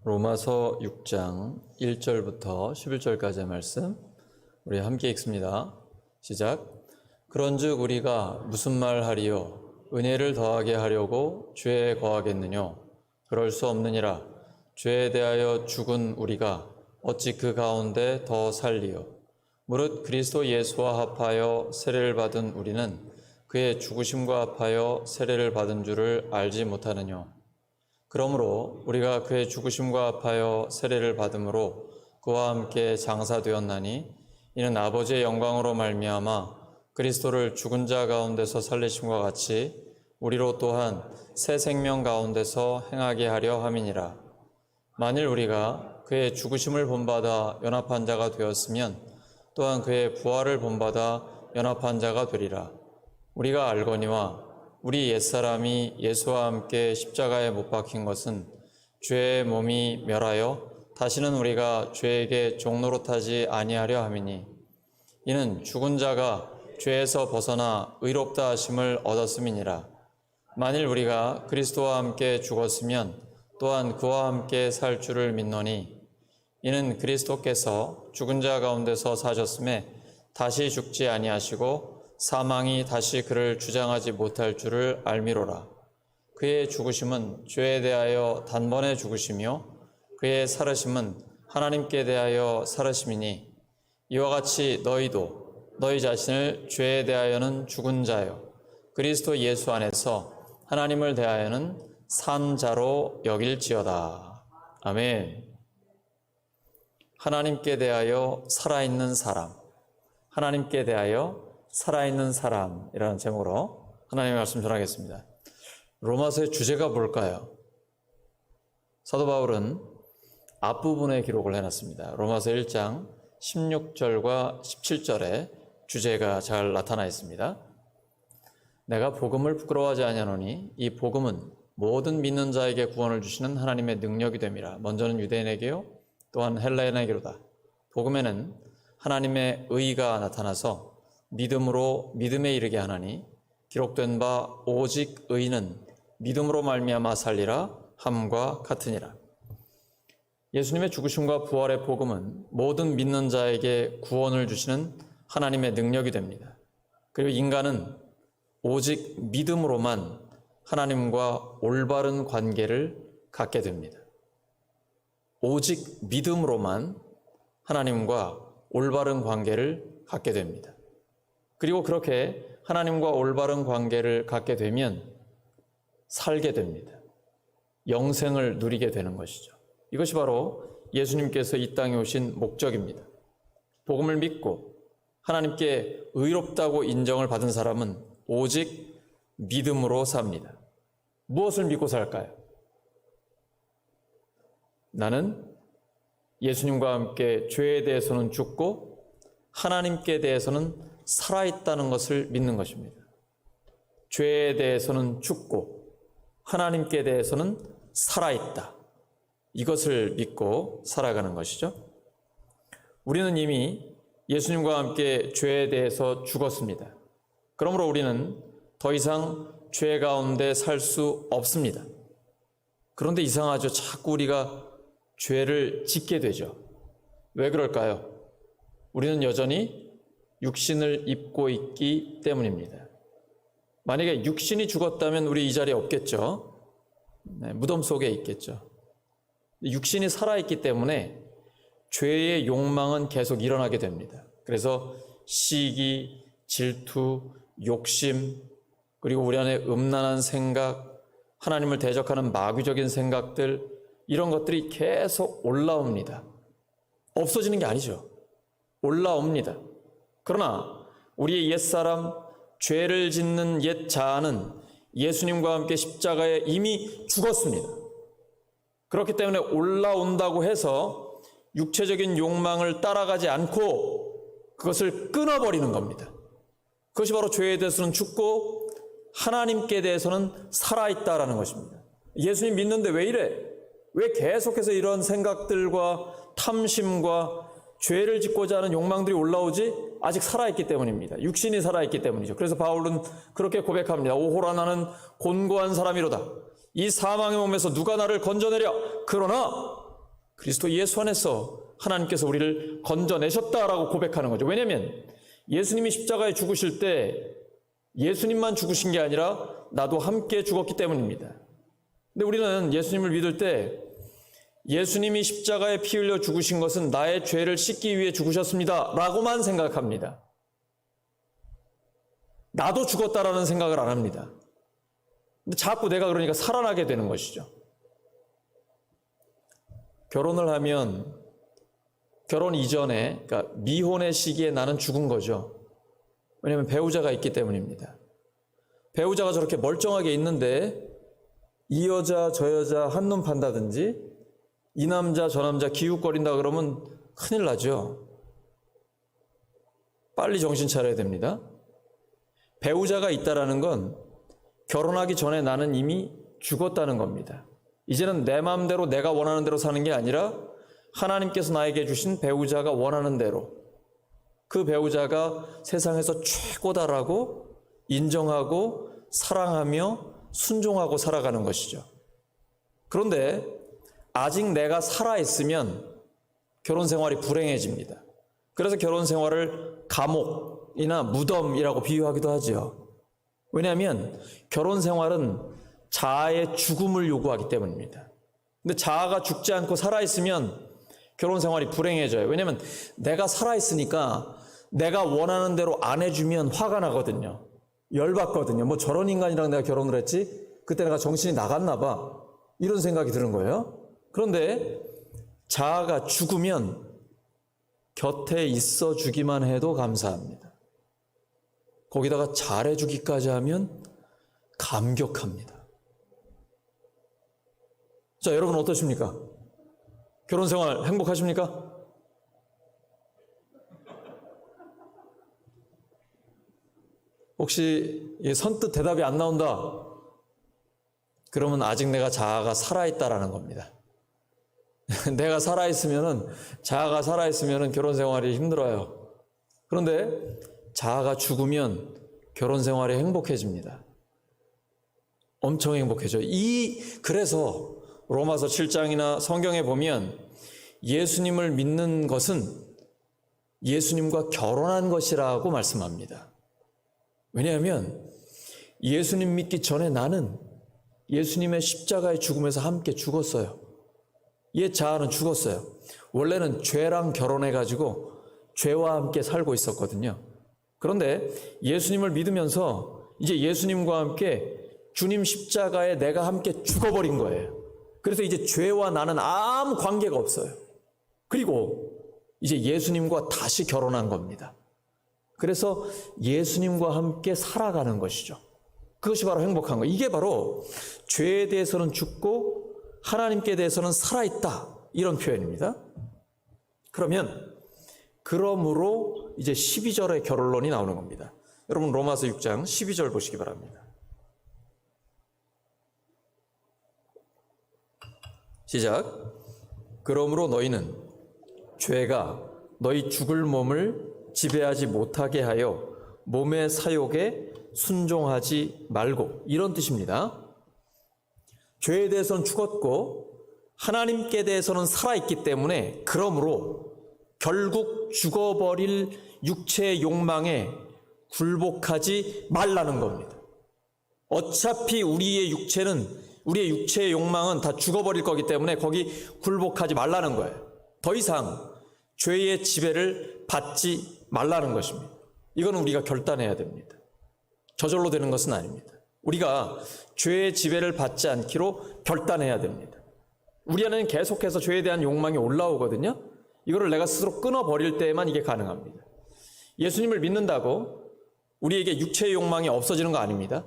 로마서 6장 1절부터 11절까지의 말씀 우리 함께 읽습니다. 시작. 그런즉 우리가 무슨 말 하리요? 은혜를 더하게 하려고 죄에 거하겠느뇨? 그럴 수 없느니라. 죄에 대하여 죽은 우리가 어찌 그 가운데 더 살리요? 무릇 그리스도 예수와 합하여 세례를 받은 우리는 그의 죽으심과 합하여 세례를 받은 줄을 알지 못하느뇨? 그러므로 우리가 그의 죽으심과 합하여 세례를 받음으로 그와 함께 장사되었나니 이는 아버지의 영광으로 말미암아 그리스도를 죽은 자 가운데서 살리심과 같이 우리로 또한 새 생명 가운데서 행하게 하려 함이니라. 만일 우리가 그의 죽으심을 본받아 연합한 자가 되었으면 또한 그의 부활을 본받아 연합한 자가 되리라. 우리가 알거니와 우리 옛사람이 예수와 함께 십자가에 못 박힌 것은 죄의 몸이 멸하여 다시는 우리가 죄에게 종노릇하지 아니하려 함이니 이는 죽은 자가 죄에서 벗어나 의롭다 하심을 얻었음이니라. 만일 우리가 그리스도와 함께 죽었으면 또한 그와 함께 살 줄을 믿노니 이는 그리스도께서 죽은 자 가운데서 사셨음에 다시 죽지 아니하시고 사망이 다시 그를 주장하지 못할 줄을 알미로라. 그의 죽으심은 죄에 대하여 단번에 죽으시며 그의 살으심은 하나님께 대하여 살으심이니 이와 같이 너희도 너희 자신을 죄에 대하여는 죽은 자요 그리스도 예수 안에서 하나님을 대하여는 산 자로 여길지어다. 아멘. 하나님께 대하여 살아있는 사람, 하나님께 대하여 살아있는 사람이라는 제목으로 하나님의 말씀 전하겠습니다. 로마서의 주제가 뭘까요? 사도 바울은 앞부분에 기록을 해놨습니다. 로마서 1장 16절과 17절에 주제가 잘 나타나 있습니다. 내가 복음을 부끄러워하지 아니하노니 이 복음은 모든 믿는 자에게 구원을 주시는 하나님의 능력이 됨이라. 먼저는 유대인에게요 또한 헬라인에게로다. 복음에는 하나님의 의가 나타나서 믿음으로 믿음에 이르게 하나니 기록된 바 오직 의는 믿음으로 말미암아 살리라 함과 같으니라. 예수님의 죽으심과 부활의 복음은 모든 믿는 자에게 구원을 주시는 하나님의 능력이 됩니다. 그리고 인간은 오직 믿음으로만 하나님과 올바른 관계를 갖게 됩니다. 오직 믿음으로만 하나님과 올바른 관계를 갖게 됩니다. 그리고 그렇게 하나님과 올바른 관계를 갖게 되면 살게 됩니다. 영생을 누리게 되는 것이죠. 이것이 바로 예수님께서 이 땅에 오신 목적입니다. 복음을 믿고 하나님께 의롭다고 인정을 받은 사람은 오직 믿음으로 삽니다. 무엇을 믿고 살까요? 나는 예수님과 함께 죄에 대해서는 죽고 하나님께 대해서는 살아있다는 것을 믿는 것입니다. 죄에 대해서는 죽고 하나님께 대해서는 살아있다. 이것을 믿고 살아가는 것이죠. 우리는 이미 예수님과 함께 죄에 대해서 죽었습니다. 그러므로 우리는 더 이상 죄 가운데 살 수 없습니다. 그런데 이상하죠. 자꾸 우리가 죄를 짓게 되죠. 왜 그럴까요? 우리는 여전히 육신을 입고 있기 때문입니다. 만약에 육신이 죽었다면 우리 이 자리에 없겠죠. 무덤 속에 있겠죠. 육신이 살아있기 때문에 죄의 욕망은 계속 일어나게 됩니다. 그래서 시기, 질투, 욕심, 그리고 우리 안에 음란한 생각, 하나님을 대적하는 마귀적인 생각들, 이런 것들이 계속 올라옵니다. 없어지는 게 아니죠. 올라옵니다. 그러나 우리의 옛사람, 죄를 짓는 옛 자아는 예수님과 함께 십자가에 이미 죽었습니다. 그렇기 때문에 올라온다고 해서 육체적인 욕망을 따라가지 않고 그것을 끊어버리는 겁니다. 그것이 바로 죄에 대해서는 죽고 하나님께 대해서는 살아있다라는 것입니다. 예수님 믿는데 왜 이래? 왜 계속해서 이런 생각들과 탐심과 죄를 짓고자 하는 욕망들이 올라오지? 아직 살아있기 때문입니다. 육신이 살아있기 때문이죠. 그래서 바울은 그렇게 고백합니다. 오호라 나는 곤고한 사람이로다. 이 사망의 몸에서 누가 나를 건져내랴? 그러나 그리스도 예수 안에서 하나님께서 우리를 건져내셨다라고 고백하는 거죠. 왜냐하면 예수님이 십자가에 죽으실 때 예수님만 죽으신 게 아니라 나도 함께 죽었기 때문입니다. 근데 우리는 예수님을 믿을 때 예수님이 십자가에 피 흘려 죽으신 것은 나의 죄를 씻기 위해 죽으셨습니다 라고만 생각합니다. 나도 죽었다라는 생각을 안 합니다. 근데 자꾸 내가 그러니까 살아나게 되는 것이죠. 결혼을 하면 결혼 이전에, 그러니까 미혼의 시기에 나는 죽은 거죠. 왜냐하면 배우자가 있기 때문입니다. 배우자가 저렇게 멀쩡하게 있는데 이 여자 저 여자 한눈 판다든지 이 남자 저 남자 기웃거린다 그러면 큰일 나죠. 빨리 정신 차려야 됩니다. 배우자가 있다라는 건 결혼하기 전에 나는 이미 죽었다는 겁니다. 이제는 내 마음대로 내가 원하는 대로 사는 게 아니라 하나님께서 나에게 주신 배우자가 원하는 대로, 그 배우자가 세상에서 최고다라고 인정하고 사랑하며 순종하고 살아가는 것이죠. 그런데 아직 내가 살아있으면 결혼 생활이 불행해집니다. 그래서 결혼 생활을 감옥이나 무덤이라고 비유하기도 하죠. 왜냐하면 결혼 생활은 자아의 죽음을 요구하기 때문입니다. 근데 자아가 죽지 않고 살아있으면 결혼 생활이 불행해져요. 왜냐하면 내가 살아있으니까 내가 원하는 대로 안 해주면 화가 나거든요. 열받거든요. 뭐 저런 인간이랑 내가 결혼을 했지? 그때 내가 정신이 나갔나 봐. 이런 생각이 드는 거예요. 그런데 자아가 죽으면 곁에 있어 주기만 해도 감사합니다. 거기다가 잘해주기까지 하면 감격합니다. 자, 여러분 어떠십니까? 결혼 생활 행복하십니까? 혹시 선뜻 대답이 안 나온다? 그러면 아직 내가 자아가 살아있다라는 겁니다. 내가 살아있으면은, 자아가 살아있으면은 결혼 생활이 힘들어요. 그런데 자아가 죽으면 결혼 생활이 행복해집니다. 엄청 행복해져요. 그래서 로마서 7장이나 성경에 보면 예수님을 믿는 것은 예수님과 결혼한 것이라고 말씀합니다. 왜냐하면 예수님 믿기 전에 나는 예수님의 십자가의 죽음에서 함께 죽었어요. 옛 자아는 죽었어요. 원래는 죄랑 결혼해가지고 죄와 함께 살고 있었거든요. 그런데 예수님을 믿으면서 이제 예수님과 함께 주님 십자가에 내가 함께 죽어버린 거예요. 그래서 이제 죄와 나는 아무 관계가 없어요. 그리고 이제 예수님과 다시 결혼한 겁니다. 그래서 예수님과 함께 살아가는 것이죠. 그것이 바로 행복한 거예요. 이게 바로 죄에 대해서는 죽고 하나님께 대해서는 살아있다, 이런 표현입니다. 그러므로 이제 12절의 결론이 나오는 겁니다. 여러분 로마서 6장 12절 보시기 바랍니다. 시작. 그러므로 너희는 죄가 너희 죽을 몸을 지배하지 못하게 하여 몸의 사욕에 순종하지 말고, 이런 뜻입니다. 죄에 대해서는 죽었고 하나님께 대해서는 살아있기 때문에 그러므로 결국 죽어버릴 육체의 욕망에 굴복하지 말라는 겁니다. 어차피 우리의 육체의 욕망은 다 죽어버릴 거기 때문에 거기 굴복하지 말라는 거예요. 더 이상 죄의 지배를 받지 말라는 것입니다. 이건 우리가 결단해야 됩니다. 저절로 되는 것은 아닙니다. 우리가 죄의 지배를 받지 않기로 결단해야 됩니다. 우리 안에는 계속해서 죄에 대한 욕망이 올라오거든요. 이거를 내가 스스로 끊어버릴 때에만 이게 가능합니다. 예수님을 믿는다고 우리에게 육체의 욕망이 없어지는 거 아닙니다.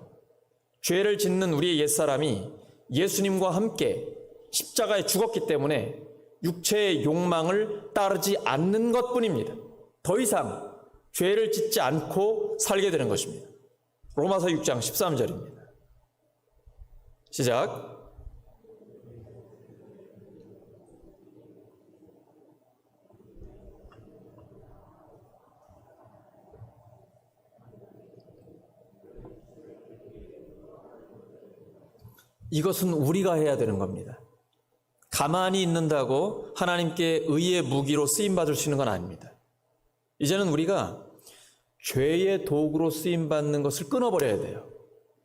죄를 짓는 우리의 옛사람이 예수님과 함께 십자가에 죽었기 때문에 육체의 욕망을 따르지 않는 것뿐입니다. 더 이상 죄를 짓지 않고 살게 되는 것입니다. 로마서 6장 13절입니다. 시작. 이것은 우리가 해야 되는 겁니다. 가만히 있는다고 하나님께 의의 무기로 쓰임받을 수 있는 건 아닙니다. 이제는 우리가 죄의 도구로 쓰임받는 것을 끊어버려야 돼요.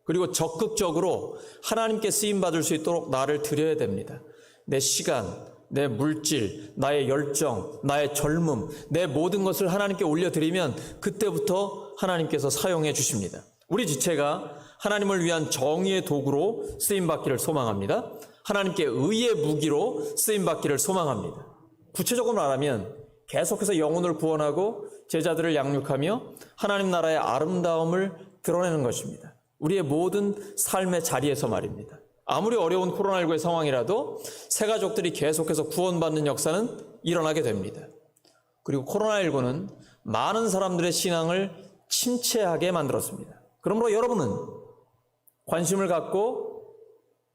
그리고 적극적으로 하나님께 쓰임받을 수 있도록 나를 드려야 됩니다. 내 시간, 내 물질, 나의 열정, 나의 젊음, 내 모든 것을 하나님께 올려드리면 그때부터 하나님께서 사용해 주십니다. 우리 지체가 하나님을 위한 정의의 도구로 쓰임받기를 소망합니다. 하나님께 의의 무기로 쓰임받기를 소망합니다. 구체적으로 말하면 계속해서 영혼을 구원하고 제자들을 양육하며 하나님 나라의 아름다움을 드러내는 것입니다. 우리의 모든 삶의 자리에서 말입니다. 아무리 어려운 코로나19의 상황이라도 새 가족들이 계속해서 구원받는 역사는 일어나게 됩니다. 그리고 코로나19는 많은 사람들의 신앙을 침체하게 만들었습니다. 그러므로 여러분은 관심을 갖고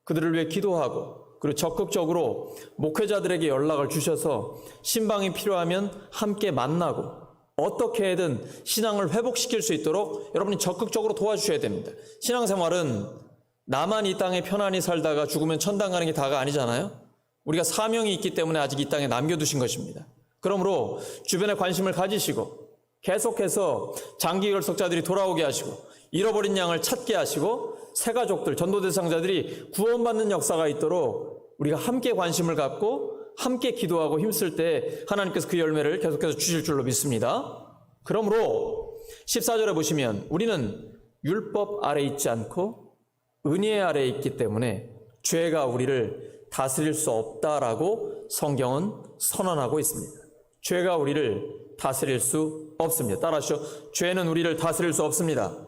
그들을 위해 기도하고 그리고 적극적으로 목회자들에게 연락을 주셔서 신방이 필요하면 함께 만나고 어떻게든 신앙을 회복시킬 수 있도록 여러분이 적극적으로 도와주셔야 됩니다. 신앙생활은 나만 이 땅에 편안히 살다가 죽으면 천당 가는 게 다가 아니잖아요. 우리가 사명이 있기 때문에 아직 이 땅에 남겨두신 것입니다. 그러므로 주변에 관심을 가지시고 계속해서 장기 결석자들이 돌아오게 하시고 잃어버린 양을 찾게 하시고 새 가족들, 전도 대상자들이 구원받는 역사가 있도록 우리가 함께 관심을 갖고 함께 기도하고 힘쓸 때 하나님께서 그 열매를 계속해서 주실 줄로 믿습니다. 그러므로 14절에 보시면 우리는 율법 아래 있지 않고 은혜 아래 있기 때문에 죄가 우리를 다스릴 수 없다라고 성경은 선언하고 있습니다. 죄가 우리를 다스릴 수 없습니다. 따라하시죠. 죄는 우리를 다스릴 수 없습니다.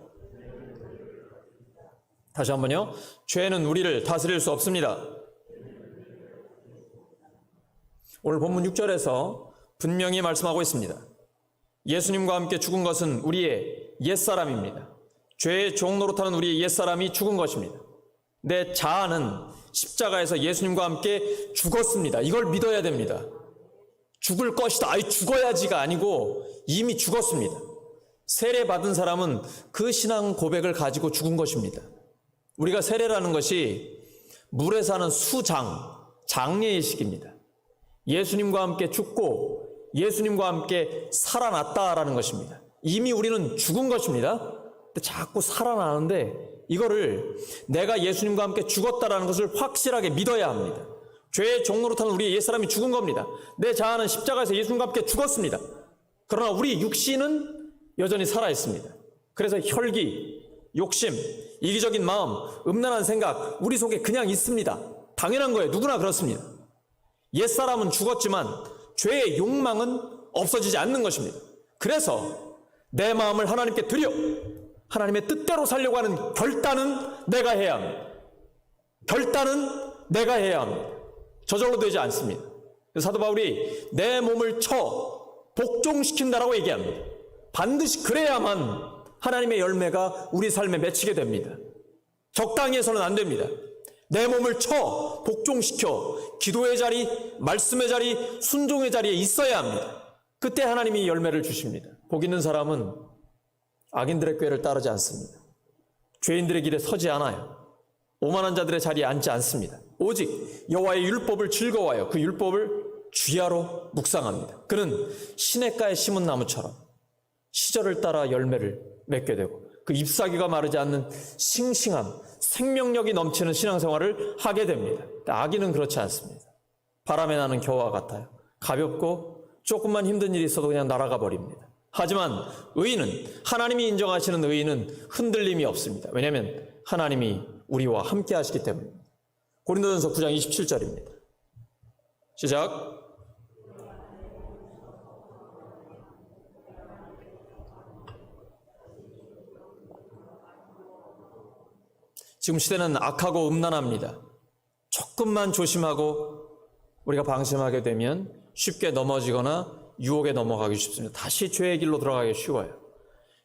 다시 한번요. 죄는 우리를 다스릴 수 없습니다. 오늘 본문 6절에서 분명히 말씀하고 있습니다. 예수님과 함께 죽은 것은 우리의 옛사람입니다. 죄의 종 노릇하는 우리의 옛사람이 죽은 것입니다. 내 자아는 십자가에서 예수님과 함께 죽었습니다. 이걸 믿어야 됩니다. 죽을 것이다. 죽어야지가 아니고 이미 죽었습니다. 세례 받은 사람은 그 신앙 고백을 가지고 죽은 것입니다. 우리가 세례라는 것이 물에 사는 장례의식입니다. 예수님과 함께 죽고 예수님과 함께 살아났다라는 것입니다. 이미 우리는 죽은 것입니다. 근데 자꾸 살아나는데 이거를 내가 예수님과 함께 죽었다라는 것을 확실하게 믿어야 합니다. 죄의 종노릇하는 우리의 옛사람이 죽은 겁니다. 내 자아는 십자가에서 예수님과 함께 죽었습니다. 그러나 우리 육신은 여전히 살아있습니다. 그래서 혈기, 욕심, 이기적인 마음, 음란한 생각 우리 속에 그냥 있습니다. 당연한 거예요. 누구나 그렇습니다. 옛사람은 죽었지만 죄의 욕망은 없어지지 않는 것입니다. 그래서 내 마음을 하나님께 드려 하나님의 뜻대로 살려고 하는 결단은 내가 해야 합니다. 결단은 내가 해야 합니다. 저절로 되지 않습니다. 사도 바울이 내 몸을 쳐 복종시킨다라고 얘기합니다. 반드시 그래야만 하나님의 열매가 우리 삶에 맺히게 됩니다. 적당히 해서는 안 됩니다. 내 몸을 쳐 복종시켜 기도의 자리, 말씀의 자리, 순종의 자리에 있어야 합니다. 그때 하나님이 열매를 주십니다. 복 있는 사람은 악인들의 꾀를 따르지 않습니다. 죄인들의 길에 서지 않아요. 오만한 자들의 자리에 앉지 않습니다. 오직 여호와의 율법을 즐거워하여 그 율법을 주야로 묵상합니다. 그는 시냇가에 심은 나무처럼 시절을 따라 열매를 맺게 되고 그 잎사귀가 마르지 않는 싱싱함, 생명력이 넘치는 신앙생활을 하게 됩니다. 악인은 그렇지 않습니다. 바람에 나는 겨와 같아요. 가볍고 조금만 힘든 일이 있어도 그냥 날아가 버립니다. 하지만 의인은, 하나님이 인정하시는 의인은 흔들림이 없습니다. 왜냐하면 하나님이 우리와 함께 하시기 때문입니다. 고린도전서 9장 27절입니다. 시작. 지금 시대는 악하고 음란합니다. 조금만 조심하고 우리가 방심하게 되면 쉽게 넘어지거나 유혹에 넘어가기 쉽습니다. 다시 죄의 길로 들어가기 쉬워요.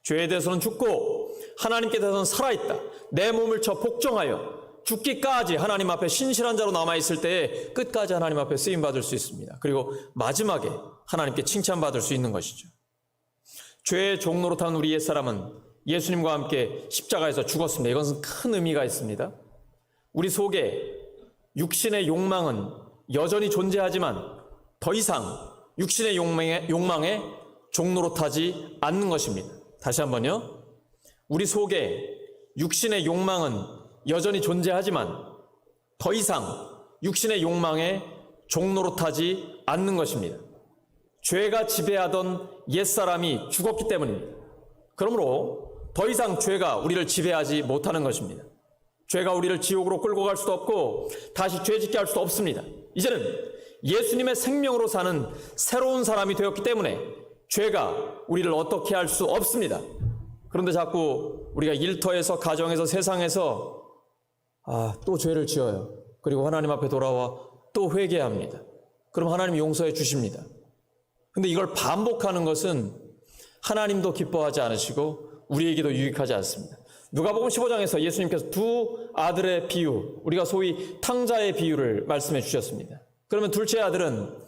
죄에 대해서는 죽고 하나님께 대해서는 살아있다. 내 몸을 쳐 복종하여 죽기까지 하나님 앞에 신실한 자로 남아있을 때에 끝까지 하나님 앞에 쓰임받을 수 있습니다. 그리고 마지막에 하나님께 칭찬받을 수 있는 것이죠. 죄의 종 노릇하는 우리 옛사람은 예수님과 함께 십자가에서 죽었습니다. 이것은 큰 의미가 있습니다. 우리 속에 육신의 욕망은 여전히 존재하지만 더 이상 육신의 욕망에 종노릇하지 않는 것입니다. 다시 한번요. 우리 속에 육신의 욕망은 여전히 존재하지만 더 이상 육신의 욕망에 종노릇하지 않는 것입니다. 죄가 지배하던 옛사람이 죽었기 때문입니다. 그러므로 더 이상 죄가 우리를 지배하지 못하는 것입니다. 죄가 우리를 지옥으로 끌고 갈 수도 없고 다시 죄짓게 할 수도 없습니다. 이제는 예수님의 생명으로 사는 새로운 사람이 되었기 때문에 죄가 우리를 어떻게 할 수 없습니다. 그런데 자꾸 우리가 일터에서, 가정에서, 세상에서 또 죄를 지어요. 그리고 하나님 앞에 돌아와 또 회개합니다. 그럼 하나님이 용서해 주십니다. 근데 이걸 반복하는 것은 하나님도 기뻐하지 않으시고 우리에게도 유익하지 않습니다. 누가복음 15장에서 예수님께서 두 아들의 비유, 우리가 소위 탕자의 비유를 말씀해 주셨습니다. 그러면 둘째 아들은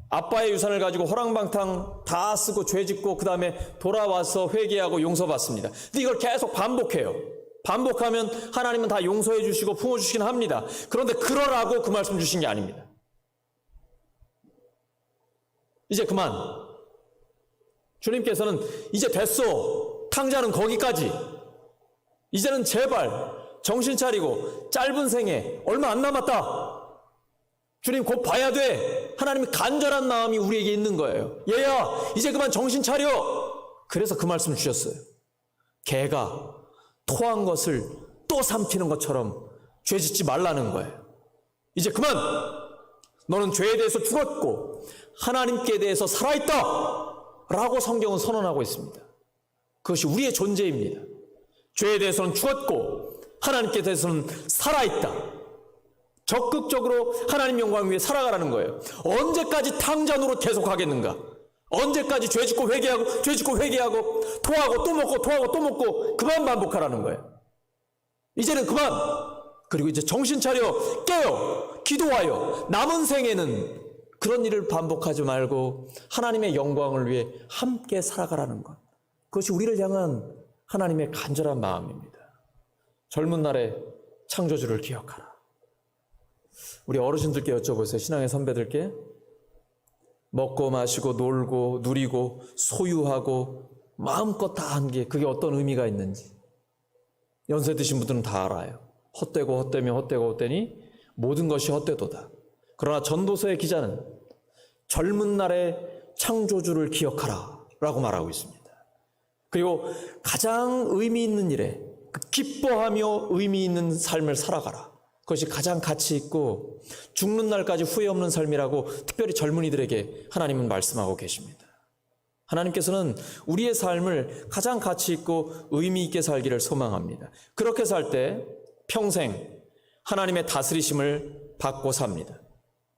아빠의 유산을 가지고 호랑방탕 다 쓰고 죄짓고 그 다음에 돌아와서 회개하고 용서받습니다. 근데 이걸 계속 반복해요. 반복하면 하나님은 다 용서해 주시고 품어주시긴 합니다. 그런데 그러라고 그 말씀 주신 게 아닙니다. 이제 그만. 주님께서는 이제 됐어. 탕자는 거기까지. 이제는 제발 정신 차리고 짧은 생에 얼마 안 남았다. 주님 곧 봐야 돼. 하나님의 간절한 마음이 우리에게 있는 거예요. 얘야 이제 그만 정신 차려. 그래서 그 말씀을 주셨어요. 개가 토한 것을 또 삼키는 것처럼 죄짓지 말라는 거예요. 이제 그만. 너는 죄에 대해서 죽었고 하나님께 대해서 살아있다 라고 성경은 선언하고 있습니다. 그것이 우리의 존재입니다. 죄에 대해서는 죽었고 하나님께 대해서는 살아있다. 적극적으로 하나님 영광 위에 살아가라는 거예요. 언제까지 탕자 노릇 계속 하겠는가? 언제까지 죄짓고 회개하고 죄짓고 회개하고 토하고 또 먹고 토하고 또 먹고 그만 반복하라는 거예요. 이제는 그만. 그리고 이제 정신 차려 깨요. 기도하여 남은 생에는 그런 일을 반복하지 말고 하나님의 영광을 위해 함께 살아가라는 것. 그것이 우리를 향한 하나님의 간절한 마음입니다. 젊은 날에 창조주를 기억하라. 우리 어르신들께 여쭤보세요. 신앙의 선배들께. 먹고 마시고 놀고 누리고 소유하고 마음껏 다 한 게 그게 어떤 의미가 있는지. 연세 드신 분들은 다 알아요. 헛되고 헛되며 헛되고 헛되니 모든 것이 헛되도다. 그러나 전도서의 기자는 젊은 날에 창조주를 기억하라 라고 말하고 있습니다. 그리고 가장 의미 있는 일에 기뻐하며 의미 있는 삶을 살아가라. 그것이 가장 가치 있고 죽는 날까지 후회 없는 삶이라고 특별히 젊은이들에게 하나님은 말씀하고 계십니다. 하나님께서는 우리의 삶을 가장 가치 있고 의미 있게 살기를 소망합니다. 그렇게 살 때 평생 하나님의 다스리심을 받고 삽니다.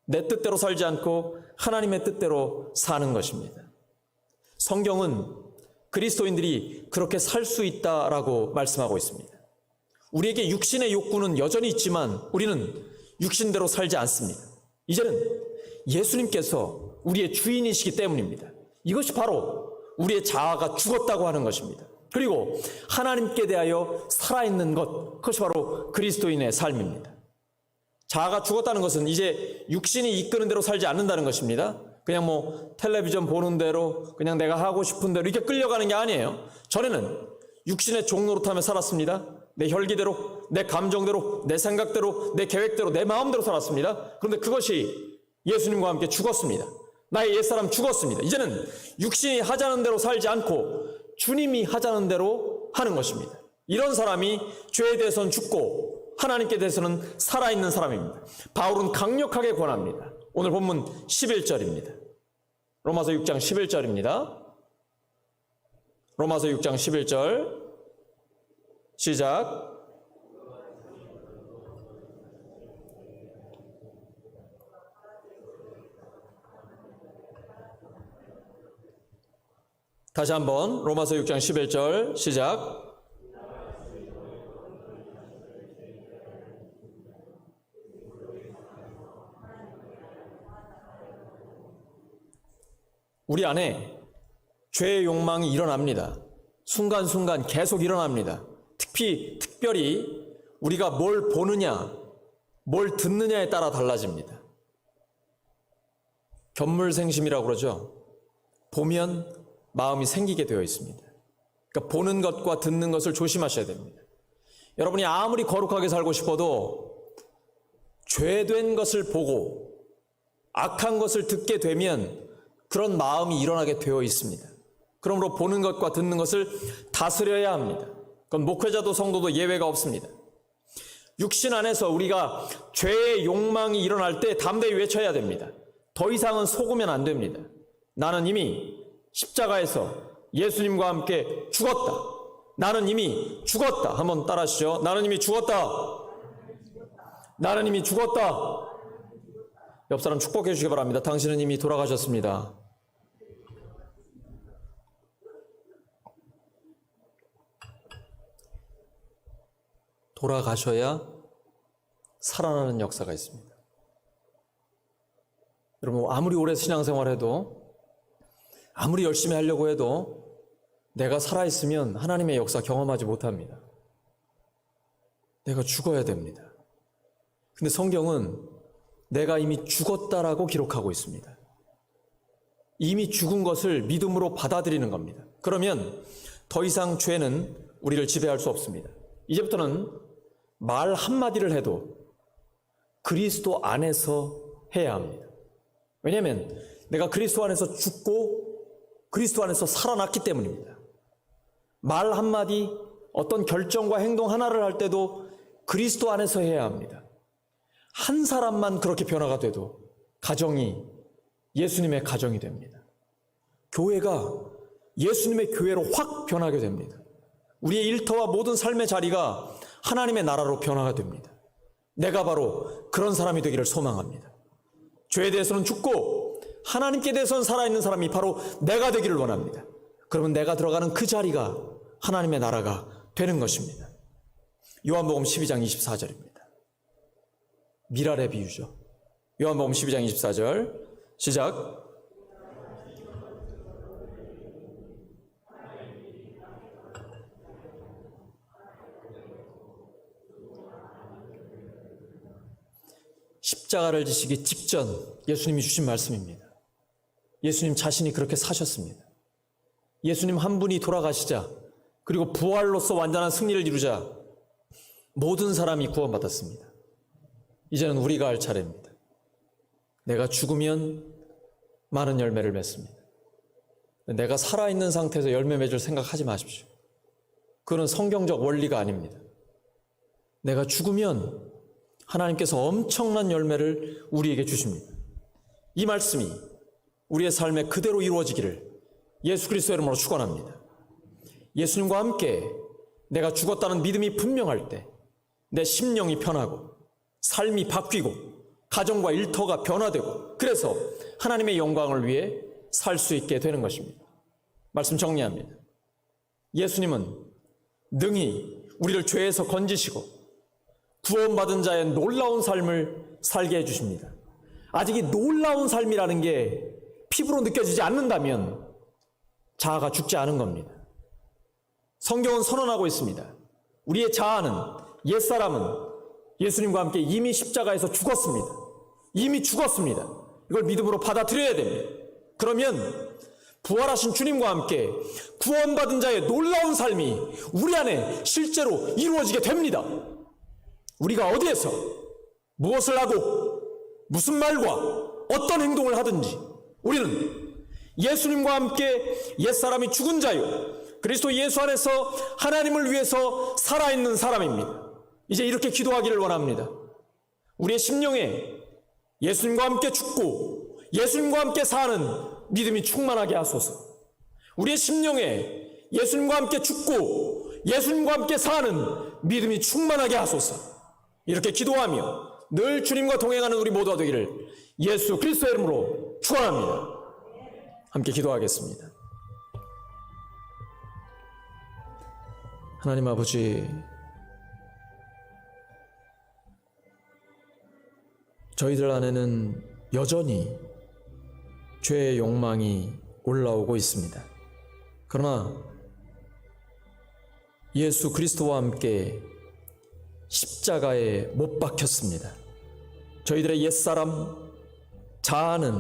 내 뜻대로 살지 않고 하나님의 뜻대로 사는 것입니다. 성경은 그리스도인들이 그렇게 살 수 있다라고 말씀하고 있습니다. 우리에게 육신의 욕구는 여전히 있지만 우리는 육신대로 살지 않습니다. 이제는 예수님께서 우리의 주인이시기 때문입니다. 이것이 바로 우리의 자아가 죽었다고 하는 것입니다. 그리고 하나님께 대하여 살아있는 것, 그것이 바로 그리스도인의 삶입니다. 자아가 죽었다는 것은 이제 육신이 이끄는 대로 살지 않는다는 것입니다. 그냥 텔레비전 보는 대로 그냥 내가 하고 싶은 대로 이렇게 끌려가는 게 아니에요. 전에는 육신의 종노릇하며 살았습니다. 내 혈기대로, 내 감정대로, 내 생각대로, 내 계획대로, 내 마음대로 살았습니다. 그런데 그것이 예수님과 함께 죽었습니다. 나의 옛사람 죽었습니다. 이제는 육신이 하자는 대로 살지 않고 주님이 하자는 대로 하는 것입니다. 이런 사람이 죄에 대해서는 죽고 하나님께 대해서는 살아있는 사람입니다. 바울은 강력하게 권합니다. 오늘 본문 11절입니다. 로마서 6장 11절입니다. 로마서 6장 11절 시작. 다시 한번 로마서 6장 11절 시작. 우리 안에 죄의 욕망이 일어납니다. 순간순간 계속 일어납니다. 특별히 우리가 뭘 보느냐, 뭘 듣느냐에 따라 달라집니다. 견물생심이라고 그러죠. 보면 마음이 생기게 되어 있습니다. 그러니까 보는 것과 듣는 것을 조심하셔야 됩니다. 여러분이 아무리 거룩하게 살고 싶어도 죄된 것을 보고 악한 것을 듣게 되면 그런 마음이 일어나게 되어 있습니다. 그러므로 보는 것과 듣는 것을 다스려야 합니다. 그건 목회자도 성도도 예외가 없습니다. 육신 안에서 우리가 죄의 욕망이 일어날 때 담대히 외쳐야 됩니다. 더 이상은 속으면 안 됩니다. 나는 이미 십자가에서 예수님과 함께 죽었다. 나는 이미 죽었다. 한번 따라하시죠. 나는 이미 죽었다. 나는 이미 죽었다. 옆 사람 축복해 주시기 바랍니다. 당신은 이미 돌아가셨습니다. 돌아가셔야 살아나는 역사가 있습니다. 여러분, 아무리 오래 신앙생활해도, 아무리 열심히 하려고 해도 내가 살아있으면 하나님의 역사 경험하지 못합니다. 내가 죽어야 됩니다. 근데 성경은 내가 이미 죽었다라고 기록하고 있습니다. 이미 죽은 것을 믿음으로 받아들이는 겁니다. 그러면 더 이상 죄는 우리를 지배할 수 없습니다. 이제부터는 말 한마디를 해도 그리스도 안에서 해야 합니다. 왜냐하면 내가 그리스도 안에서 죽고 그리스도 안에서 살아났기 때문입니다. 말 한마디, 어떤 결정과 행동 하나를 할 때도 그리스도 안에서 해야 합니다. 한 사람만 그렇게 변화가 돼도 가정이 예수님의 가정이 됩니다. 교회가 예수님의 교회로 확 변하게 됩니다. 우리의 일터와 모든 삶의 자리가 하나님의 나라로 변화가 됩니다. 내가 바로 그런 사람이 되기를 소망합니다. 죄에 대해서는 죽고 하나님께 대해서는 살아있는 사람이 바로 내가 되기를 원합니다. 그러면 내가 들어가는 그 자리가 하나님의 나라가 되는 것입니다. 요한복음 12장 24절입니다. 미랄의 비유죠. 요한복음 12장 24절 시작. 십자가를 지시기 직전 예수님이 주신 말씀입니다. 예수님 자신이 그렇게 사셨습니다. 예수님 한 분이 돌아가시자, 그리고 부활로서 완전한 승리를 이루자 모든 사람이 구원받았습니다. 이제는 우리가 할 차례입니다. 내가 죽으면 많은 열매를 맺습니다. 내가 살아있는 상태에서 열매 맺을 생각하지 마십시오. 그건 성경적 원리가 아닙니다. 내가 죽으면 하나님께서 엄청난 열매를 우리에게 주십니다. 이 말씀이 우리의 삶에 그대로 이루어지기를 예수 그리스도의 이름으로 축원합니다. 예수님과 함께 내가 죽었다는 믿음이 분명할 때 내 심령이 편하고 삶이 바뀌고 가정과 일터가 변화되고 그래서 하나님의 영광을 위해 살 수 있게 되는 것입니다. 말씀 정리합니다. 예수님은 능히 우리를 죄에서 건지시고 구원받은 자의 놀라운 삶을 살게 해주십니다. 아직 이 놀라운 삶이라는 게 피부로 느껴지지 않는다면 자아가 죽지 않은 겁니다. 성경은 선언하고 있습니다. 우리의 자아는, 옛사람은 예수님과 함께 이미 십자가에서 죽었습니다. 이미 죽었습니다. 이걸 믿음으로 받아들여야 됩니다. 그러면 부활하신 주님과 함께 구원받은 자의 놀라운 삶이 우리 안에 실제로 이루어지게 됩니다. 우리가 어디에서 무엇을 하고 무슨 말과 어떤 행동을 하든지 우리는 예수님과 함께 옛사람이 죽은 자요 그리스도 예수 안에서 하나님을 위해서 살아있는 사람입니다. 이제 이렇게 기도하기를 원합니다. 우리의 심령에 예수님과 함께 죽고 예수님과 함께 사는 믿음이 충만하게 하소서. 우리의 심령에 예수님과 함께 죽고 예수님과 함께 사는 믿음이 충만하게 하소서. 이렇게 기도하며 늘 주님과 동행하는 우리 모두가 되기를 예수 그리스도의 이름으로 축원합니다. 함께 기도하겠습니다. 하나님 아버지, 저희들 안에는 여전히 죄의 욕망이 올라오고 있습니다. 그러나 예수 그리스도와 함께 십자가에 못 박혔습니다. 저희들의 옛사람, 자아는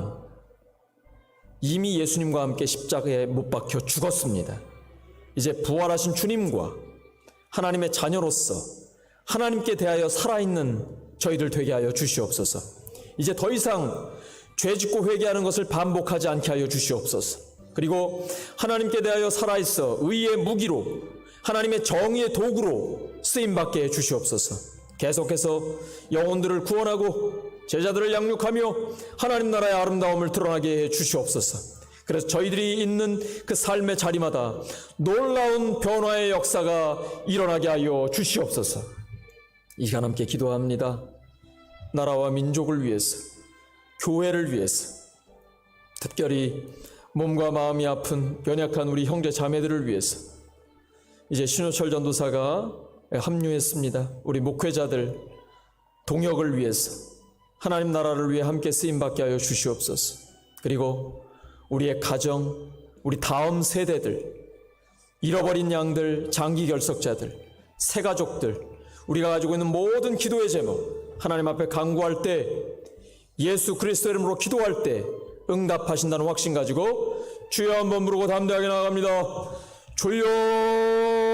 이미 예수님과 함께 십자가에 못 박혀 죽었습니다. 이제 부활하신 주님과 하나님의 자녀로서 하나님께 대하여 살아있는 저희들 되게 하여 주시옵소서. 이제 더 이상 죄짓고 회개하는 것을 반복하지 않게 하여 주시옵소서. 그리고 하나님께 대하여 살아있어 의의 무기로 하나님의 정의의 도구로 쓰임받게 해 주시옵소서. 계속해서 영혼들을 구원하고 제자들을 양육하며 하나님 나라의 아름다움을 드러나게 해 주시옵소서. 그래서 저희들이 있는 그 삶의 자리마다 놀라운 변화의 역사가 일어나게 하여 주시옵소서. 이 시간 함께 기도합니다. 나라와 민족을 위해서, 교회를 위해서, 특별히 몸과 마음이 아픈 연약한 우리 형제 자매들을 위해서 이제 신효철 전도사가 합류했습니다. 우리 목회자들 동역을 위해서 하나님 나라를 위해 함께 쓰임받게 하여 주시옵소서. 그리고 우리의 가정, 우리 다음 세대들, 잃어버린 양들, 장기 결석자들, 새가족들, 우리가 가지고 있는 모든 기도의 제목 하나님 앞에 간구할 때, 예수 그리스도 이름으로 기도할 때 응답하신다는 확신 가지고 주여 한번 부르고 담대하게 나아갑니다. 주여